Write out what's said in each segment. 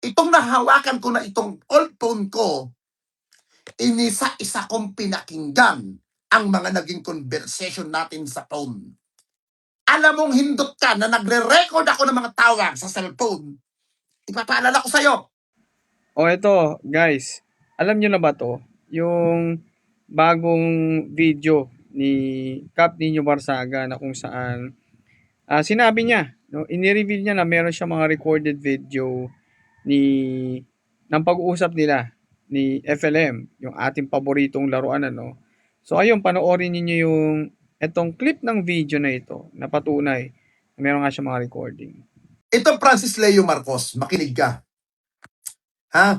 Itong nahawakan ko na itong old phone ko, inisa-isa kong pinakinggan ang mga naging conversation natin sa phone. Alam mong hindot ka na nagre-record ako ng mga tawag sa cellphone. Ipapaalala ko sa'yo. O ito, guys. Alam nyo na ba to? Yung bagong video ni Cap Nino Barsaga na kung saan sinabi niya, no, ini-reveal niya na meron siya mga recorded video ni ng pag-uusap nila ni FLM, yung ating paboritong laruan ano. So ayun, panoorin niyo yung etong clip ng video na ito na patunay na meron nga siya mga recording. Ito, Francis Leo Marcos, makinig ka. Ha?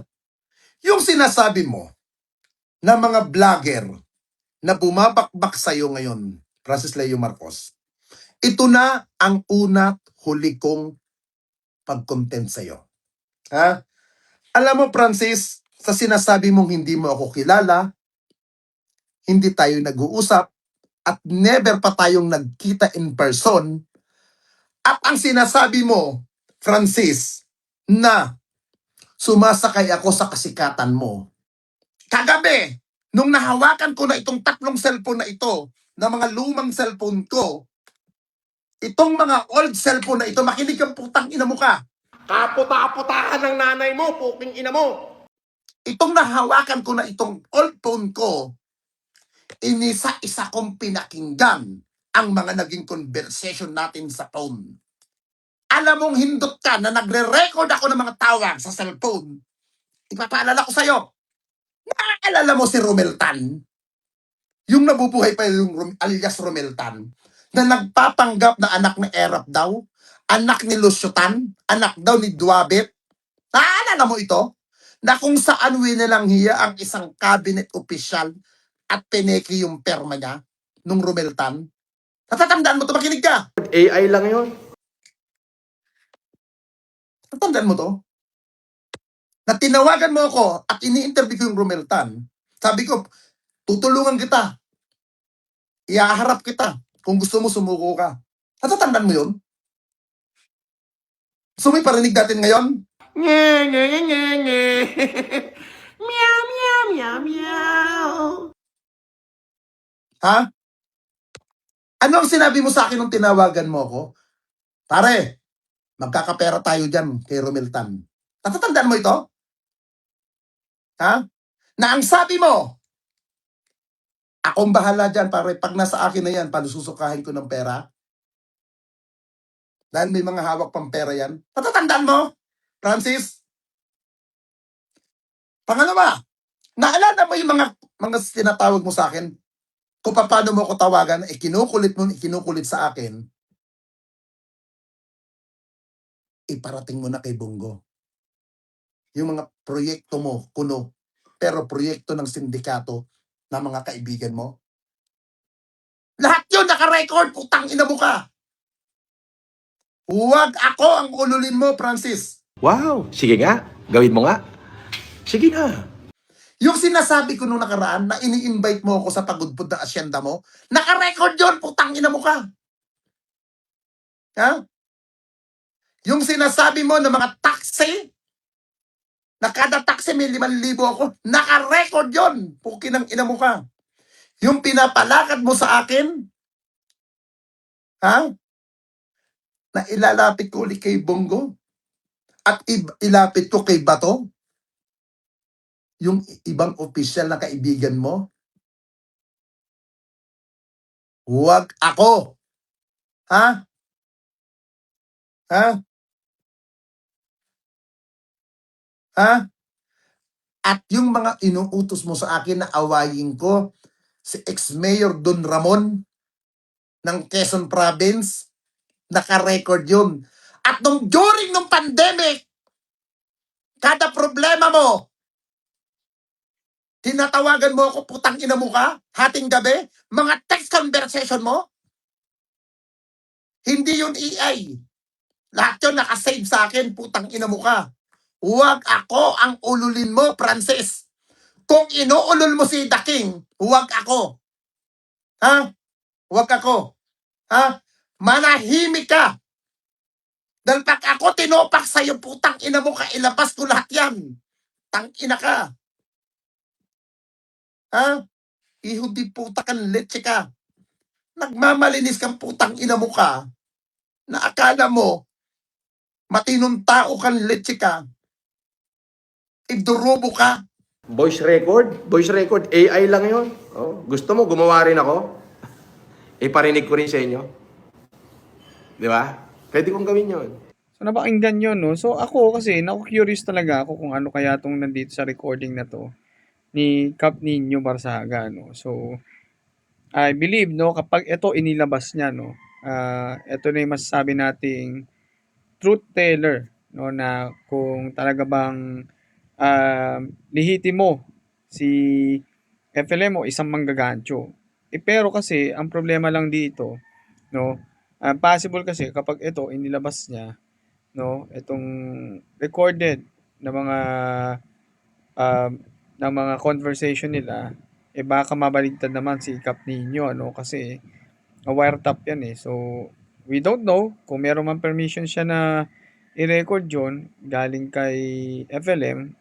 Yung sinasabi mo na mga vlogger na bumabakbak sa'yo ngayon, Francis Leo Marcos, ito na ang una huli kong pag-content sa'yo. Ha? Alam mo, Francis, sa sinasabi mong hindi mo ako kilala, hindi tayo nag-uusap, at never pa tayong nagkita in person, at ang sinasabi mo, Francis, na sumasakay ako sa kasikatan mo. Kagabi, nung nahawakan ko na itong 3 cellphone na ito, na mga lumang cellphone ko, itong mga old cellphone na ito, makinig kang putang ina mo ka. Kaputa-putahan ng nanay mo, puking ina mo. Itong nahawakan ko na itong old phone ko, inisa-isa kong pinakinggan ang mga naging conversation natin sa phone. Alam mong hindot ka na nagre-record ako ng mga tawag sa cellphone. Ipapaalala ko sa'yo. Naalala mo si Romeltan? Yung nabubuhay pa yung alias Romeltan, na nagpapanggap na anak ni Erap daw, anak ni Lusyutan, anak daw ni Duabet. Naalala mo ito? Na kung saan winilang hiya ang isang cabinet official at pineki yung perma niya nung Romeltan. Natatandaan mo ito, makinig ka. AI lang yun. Natatandaan mo to? Na tinawagan mo ako at ini-interview ko yung Romeltan. Sabi ko, tutulungan kita. Iaharap kita. Kung gusto mo, sumuko ka. Natatandaan mo yun? Gusto mo iparinig natin ngayon? Nye, nye, nye, nye, nye. Meow, meow, meow, meow. Ha? Ano ang sinabi mo sa akin nung tinawagan mo ako? Pare, magkakapera tayo dyan kay Romeltan. Natatandaan mo ito? Ha? Na ang sabi mo, akong bahala dyan, pare. Pag nasa akin na yan, paano susukahin ko ng pera? Dahil may mga hawak pang pera yan. Natatandaan mo, Francis? Pangalawa, naalala mo yung mga tinatawag mo sa akin? Kung paano mo ko tawagan, kinukulit mo, kinukulit sa akin, iparating mo na kay Bongo. Yung mga proyekto mo, kuno, pero proyekto ng sindikato na mga kaibigan mo. Lahat yun naka-record, putang ina mo ka. Huwag ako ang ululin mo, Francis. Wow, sige nga. Gawin mo nga. Sige na. Yung sinasabi ko nung nakaraan na ini-invite mo ako sa pagudpod ng asyenda mo, naka-record yun, putang ina mo ka. Ha? Yung sinasabi mo ng mga taxi, na kada taxi may 5,000 ako, naka-record yun, pukin ng ina mo ka. Yung pinapalakad mo sa akin, ha? Na ilalapit ko ulit kay Bongo at ilapit ko kay Bato, yung ibang official na kaibigan mo. Huwag ako. Ha? Ha? Ha? At yung mga inuutos mo sa akin na awayin ko, si ex-mayor Don Ramon ng Quezon Province, naka-record yun. At during nung pandemic, kada problema mo, tinatawagan mo ako, putang ina mo ka, hating gabi, mga text conversation mo, hindi yun AI. Lahat yun nakasave sa akin, putang ina mo ka. Huwag ako ang ululin mo, Francis. Kung inuulol mo si The King, huwag ako. Ha? Huwag ako. Ha? Manahimik ka. Dahil pag ako tinopak sa'yo, putang ina mo ka, ilabas ko lahat yan. Tang ina ka. Ha? Ihudi puta kan leche ka. Nagmamalinis kang putang ina mo ka, na akala mo, matinong tao kan leche ka, idurobo ka. Voice record, AI lang yon. Oh, gusto mo, gumawa rin ako. Iparinig ko rin sa inyo. Di ba? Pwede kong gawin yon. So napakinggan yun, no? So ako kasi, naku-curious talaga ako kung ano kaya tong nandito sa recording na to ni Cap Nino Barsaga, no? So I believe, no, kapag ito inilabas niya, no, ito na yung masasabi nating truth teller, no, na kung talaga bang lihitimo si FLM o isang manggagancho. Pero kasi ang problema lang dito, no, possible kasi kapag ito inilabas niya, no, itong recorded na mga um, ng mga conversation nila, baka mabaligtad naman si Cap Nino, ano, kasi wiretap yan eh. So we don't know kung meron man permission siya na i-record yun galing kay FLM,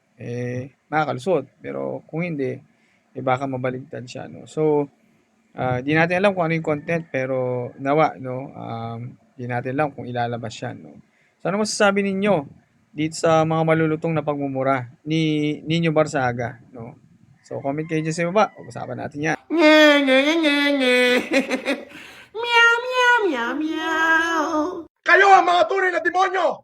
makakalusot. Pero kung hindi, baka mabaligtad siya, no. So di natin alam kung ano yung content, pero nawa, no, di natin alam kung ilalabas siya, no. So ano masasabi ninyo dito sa mga malulutong na pagmumura ni Nino Barsaga, no? So comment kayo dyan sa baba, pag-usapan natin yan. Nye, nye, nye, nye, nye. Meow, meow, meow, meow. Kayo ang mga tunay na demonyo!